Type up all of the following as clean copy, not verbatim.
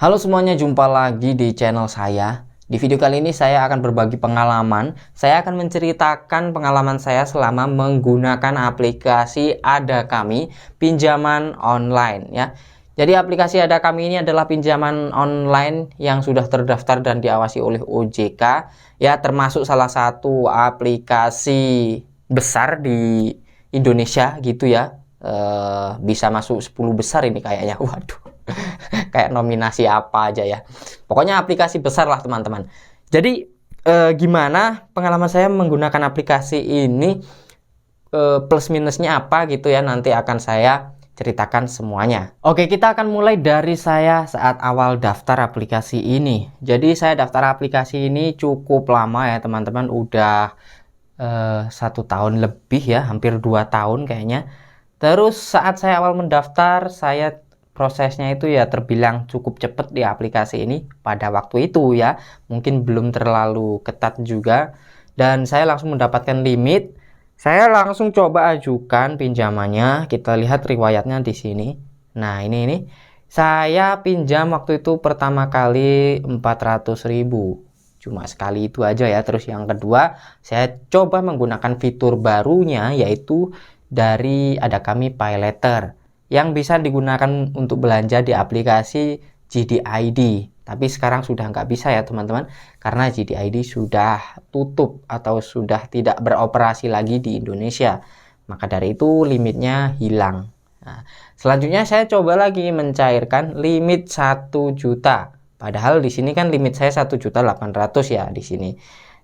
Halo semuanya, jumpa lagi di channel saya. Di video kali ini saya akan berbagi pengalaman. Saya akan menceritakan pengalaman saya selama menggunakan aplikasi Ada Kami pinjaman online ya. Jadi aplikasi Ada Kami ini adalah pinjaman online yang sudah terdaftar dan diawasi oleh OJK ya, termasuk salah satu aplikasi besar di Indonesia gitu ya. Bisa masuk 10 besar ini kayaknya. Waduh. Kayak nominasi apa aja ya. Pokoknya aplikasi besar lah teman-teman. Jadi gimana pengalaman saya menggunakan aplikasi ini, plus minusnya apa gitu ya, nanti akan saya ceritakan semuanya. Oke, kita akan mulai dari saya saat awal daftar aplikasi ini. Jadi saya daftar aplikasi ini cukup lama ya teman-teman, udah 1 tahun lebih ya, hampir 2 tahun kayaknya. Terus saat saya awal mendaftar, prosesnya itu ya terbilang cukup cepat di aplikasi ini pada waktu itu ya. Mungkin belum terlalu ketat juga. Dan saya langsung mendapatkan limit. Saya langsung coba ajukan pinjamannya. Kita lihat riwayatnya di sini. Nah, ini. Saya pinjam waktu itu pertama kali 400.000. Cuma sekali itu aja ya. Terus yang kedua, saya coba menggunakan fitur barunya, yaitu dari Ada Kami Pay Later, yang bisa digunakan untuk belanja di aplikasi JDID. Tapi sekarang sudah nggak bisa ya teman-teman, karena JDID sudah tutup atau sudah tidak beroperasi lagi di Indonesia. Maka dari itu limitnya hilang. Nah, selanjutnya saya coba lagi mencairkan limit 1 juta. Padahal di sini kan limit saya 1.800.000 ya di sini.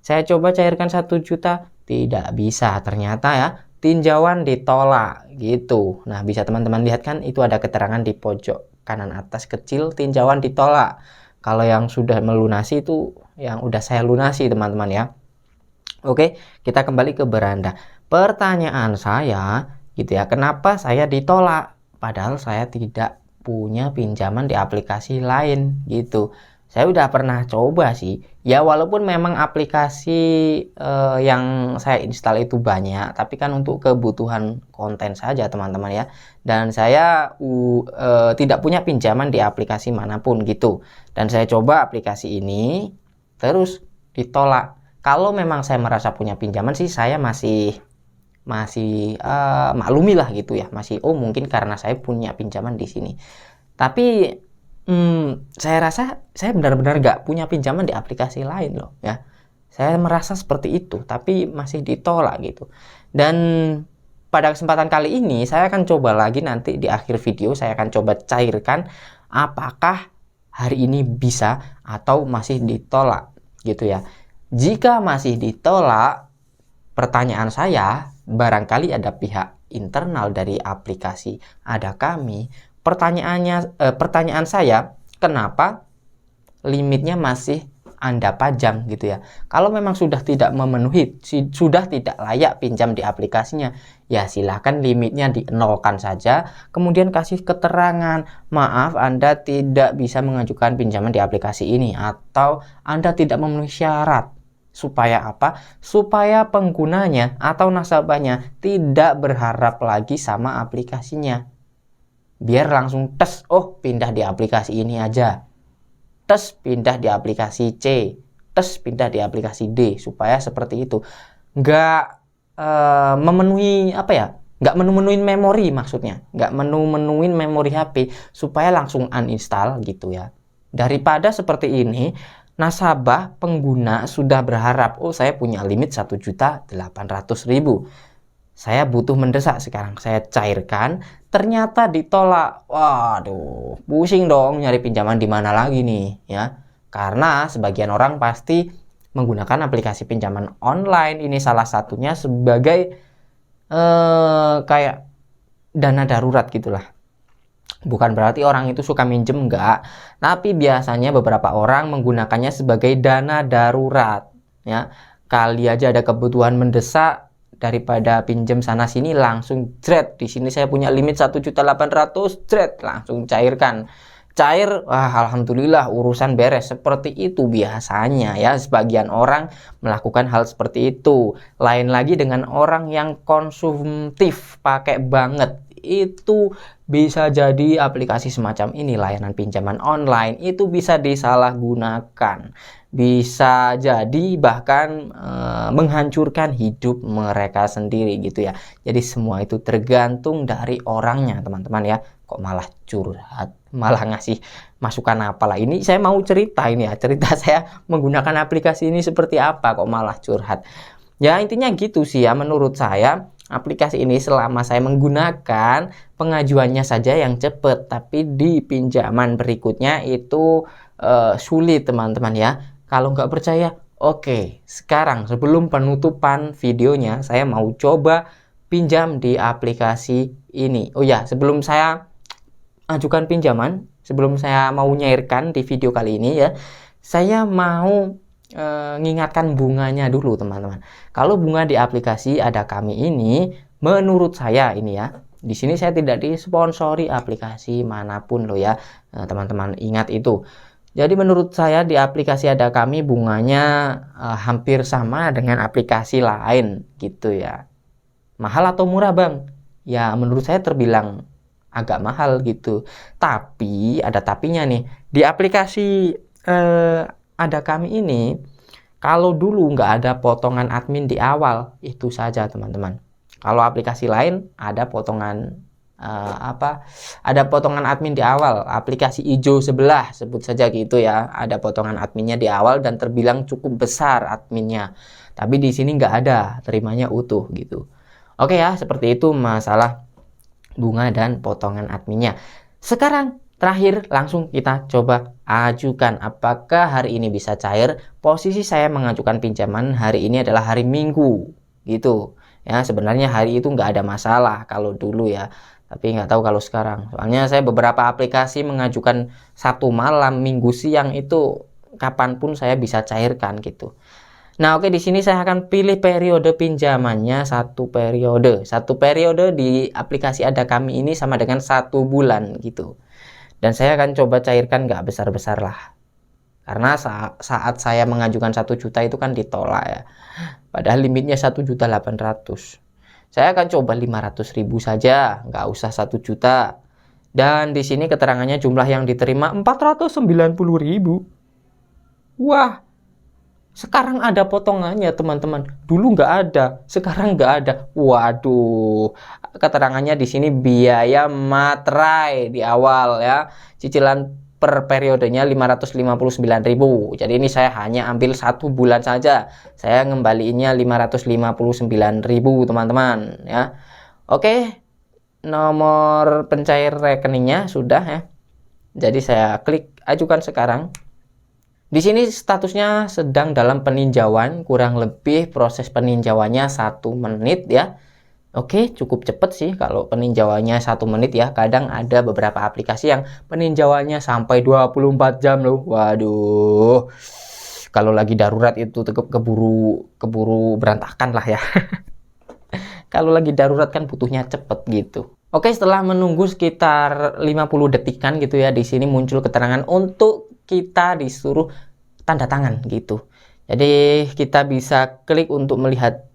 Saya coba cairkan 1 juta, tidak bisa ternyata ya. Tinjauan ditolak gitu. Nah, bisa teman-teman lihat kan, itu ada keterangan di pojok kanan atas kecil, tinjauan ditolak. Kalau yang sudah melunasi itu yang udah saya lunasi teman-teman ya. Oke, kita kembali ke beranda. Pertanyaan saya gitu ya, kenapa saya ditolak padahal saya tidak punya pinjaman di aplikasi lain gitu. Saya udah pernah coba sih ya, walaupun memang aplikasi yang saya install itu banyak, tapi kan untuk kebutuhan konten saja teman-teman ya. Dan saya tidak punya pinjaman di aplikasi manapun gitu. Dan saya coba aplikasi ini terus ditolak. Kalau memang saya merasa punya pinjaman sih, saya masih maklumi lah gitu ya, masih mungkin karena saya punya pinjaman di sini. Tapi saya rasa saya benar-benar nggak punya pinjaman di aplikasi lain loh ya. Saya merasa seperti itu, tapi masih ditolak gitu. Dan pada kesempatan kali ini saya akan coba lagi, nanti di akhir video saya akan coba cairkan apakah hari ini bisa atau masih ditolak gitu ya. Jika masih ditolak, pertanyaan saya, barangkali ada pihak internal dari aplikasi Ada Kami. Pertanyaan saya, kenapa limitnya masih Anda pajang gitu ya? Kalau memang sudah tidak memenuhi, sudah tidak layak pinjam di aplikasinya, ya silahkan limitnya dinolkan saja. Kemudian kasih keterangan, maaf Anda tidak bisa mengajukan pinjaman di aplikasi ini, atau Anda tidak memenuhi syarat. Supaya apa? Supaya penggunanya atau nasabahnya tidak berharap lagi sama aplikasinya. Biar langsung tes, pindah di aplikasi ini aja, tes pindah di aplikasi C, tes pindah di aplikasi D, supaya seperti itu. Nggak memenuhi nggak menuin memori, maksudnya nggak menuin memori HP, supaya langsung uninstall gitu ya. Daripada seperti ini, nasabah pengguna sudah berharap, saya punya limit 1.800.000. Saya butuh mendesak sekarang, saya cairkan, ternyata ditolak. Waduh, pusing dong nyari pinjaman di mana lagi nih ya. Karena sebagian orang pasti menggunakan aplikasi pinjaman online ini salah satunya sebagai kayak dana darurat gitulah. Bukan berarti orang itu suka minjem, enggak, tapi biasanya beberapa orang menggunakannya sebagai dana darurat ya. Kali aja ada kebutuhan mendesak, daripada pinjam sana sini langsung jret, di sini saya punya limit 1.800.000, jret langsung cairkan. Cair, alhamdulillah urusan beres. Seperti itu biasanya ya, sebagian orang melakukan hal seperti itu. Lain lagi dengan orang yang konsumtif, pakai banget. itu bisa jadi aplikasi semacam ini, layanan pinjaman online itu bisa disalahgunakan. Bisa jadi bahkan menghancurkan hidup mereka sendiri gitu ya. Jadi semua itu tergantung dari orangnya teman-teman ya. Kok malah curhat, malah ngasih masukan apalah. Ini saya mau cerita ini ya, cerita saya menggunakan aplikasi ini seperti apa kok malah curhat. Ya intinya gitu sih ya, menurut saya aplikasi ini selama saya menggunakan pengajuannya saja yang cepat, tapi di pinjaman berikutnya itu sulit teman-teman ya. Kalau nggak percaya, oke, sekarang sebelum penutupan videonya saya mau coba pinjam di aplikasi ini. Oh ya, sebelum saya ajukan pinjaman, sebelum saya mau nyairkan di video kali ini ya, saya mau mengingatkan bunganya dulu teman-teman. Kalau bunga di aplikasi Ada Kami ini, menurut saya ini ya, di sini saya tidak disponsori aplikasi manapun loh ya, teman-teman ingat itu. Jadi menurut saya di aplikasi Ada Kami bunganya hampir sama dengan aplikasi lain gitu ya. Mahal atau murah bang? Ya menurut saya terbilang agak mahal gitu. Tapi ada tapinya nih. Di aplikasi Ada Kami ini, kalau dulu nggak ada potongan admin di awal, itu saja teman-teman. Kalau aplikasi lain ada potongan ada potongan admin di awal, aplikasi hijau sebelah sebut saja gitu ya, ada potongan adminnya di awal dan terbilang cukup besar adminnya. Tapi di sini nggak ada, terimanya utuh gitu. Oke ya, seperti itu masalah bunga dan potongan adminnya. Sekarang terakhir langsung kita coba ajukan apakah hari ini bisa cair. Posisi saya mengajukan pinjaman hari ini adalah hari Minggu gitu ya. Sebenarnya hari itu nggak ada masalah kalau dulu ya, tapi nggak tahu kalau sekarang. Soalnya saya beberapa aplikasi mengajukan Sabtu malam, Minggu siang, itu kapanpun saya bisa cairkan gitu. Nah oke, di sini saya akan pilih periode pinjamannya satu periode. Satu periode di aplikasi Ada Kami ini sama dengan 1 bulan gitu. Dan saya akan coba cairkan nggak besar-besar lah. Karena saat saya mengajukan 1 juta itu kan ditolak ya. Padahal limitnya 1.800.000. Saya akan coba 500.000 saja, nggak usah 1 juta. Dan di sini keterangannya jumlah yang diterima 490.000. Wah, sekarang ada potongannya teman-teman. Dulu nggak ada, sekarang nggak ada. Waduh, keterangannya di sini biaya materai di awal ya. Cicilan per periodenya 559.000. Jadi ini saya hanya ambil 1 bulan saja. Saya ngembaliinnya 559.000 teman-teman ya. Oke, nomor pencair rekeningnya sudah ya. Jadi saya klik ajukan sekarang. Di sini statusnya sedang dalam peninjauan, kurang lebih proses peninjauannya 1 menit ya. Oke, cukup cepat sih kalau peninjauannya 1 menit ya. Kadang ada beberapa aplikasi yang peninjauannya sampai 24 jam loh. Waduh, kalau lagi darurat itu keburu berantakan lah ya. Kalau lagi darurat kan butuhnya cepet gitu. Oke, setelah menunggu sekitar 50 detikan gitu ya, di sini muncul keterangan untuk kita disuruh tanda tangan gitu. Jadi kita bisa klik untuk melihat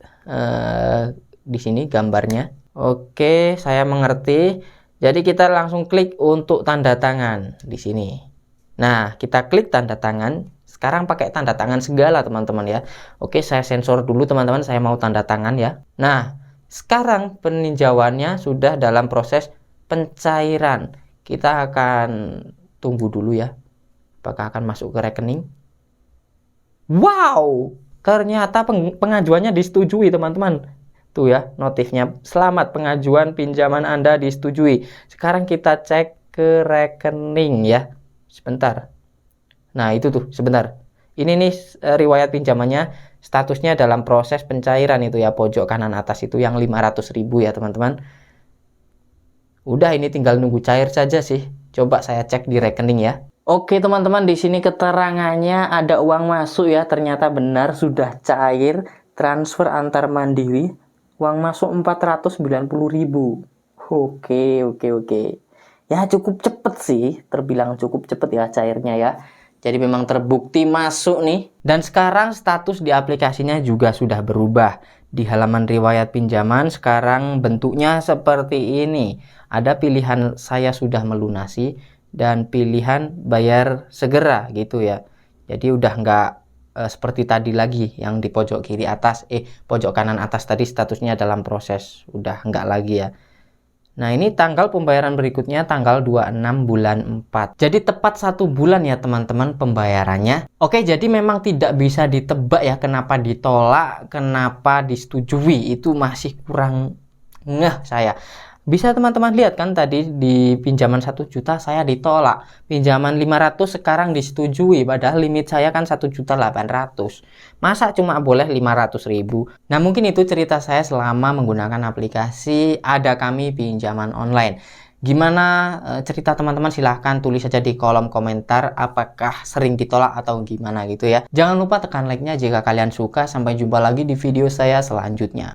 di sini gambarnya. Oke, saya mengerti. Jadi kita langsung klik untuk tanda tangan di sini. Nah, kita klik tanda tangan. Sekarang pakai tanda tangan segala teman-teman ya. Oke, saya sensor dulu teman-teman, saya mau tanda tangan ya. Nah, sekarang peninjauannya sudah dalam proses pencairan. Kita akan tunggu dulu ya, apakah akan masuk ke rekening. Wow, ternyata pengajuannya disetujui teman-teman. Tuh ya notifnya, selamat pengajuan pinjaman Anda disetujui. Sekarang kita cek ke rekening ya. Sebentar. Nah itu tuh sebentar. Ini nih riwayat pinjamannya, statusnya dalam proses pencairan itu ya, pojok kanan atas itu yang 500.000 ya teman-teman. Udah, ini tinggal nunggu cair saja sih. Coba saya cek di rekening ya. Oke teman-teman, di sini keterangannya ada uang masuk ya. Ternyata benar sudah cair, transfer antar mandiri. Uang masuk 490.000. Oke. Ya cukup cepet sih, terbilang cukup cepet ya cairnya ya. Jadi memang terbukti masuk nih. Dan sekarang status di aplikasinya juga sudah berubah. Di halaman riwayat pinjaman sekarang bentuknya seperti ini. Ada pilihan saya sudah melunasi dan pilihan bayar segera gitu ya. Jadi udah nggak seperti tadi lagi yang di pojok kiri atas, pojok kanan atas tadi statusnya dalam proses. Udah nggak lagi ya. Nah, ini tanggal pembayaran berikutnya tanggal 26 bulan 4. Jadi tepat 1 bulan ya teman-teman pembayarannya. Oke, jadi memang tidak bisa ditebak ya kenapa ditolak, kenapa disetujui. Itu masih kurang ngeh saya. Bisa teman-teman lihat kan tadi di pinjaman 1 juta saya ditolak. Pinjaman 500 sekarang disetujui padahal limit saya kan 1.800.000. Masa cuma boleh 500.000? Nah, mungkin itu cerita saya selama menggunakan aplikasi Ada Kami pinjaman online. Gimana cerita teman-teman, silahkan tulis saja di kolom komentar apakah sering ditolak atau gimana gitu ya. Jangan lupa tekan like-nya jika kalian suka. Sampai jumpa lagi di video saya selanjutnya.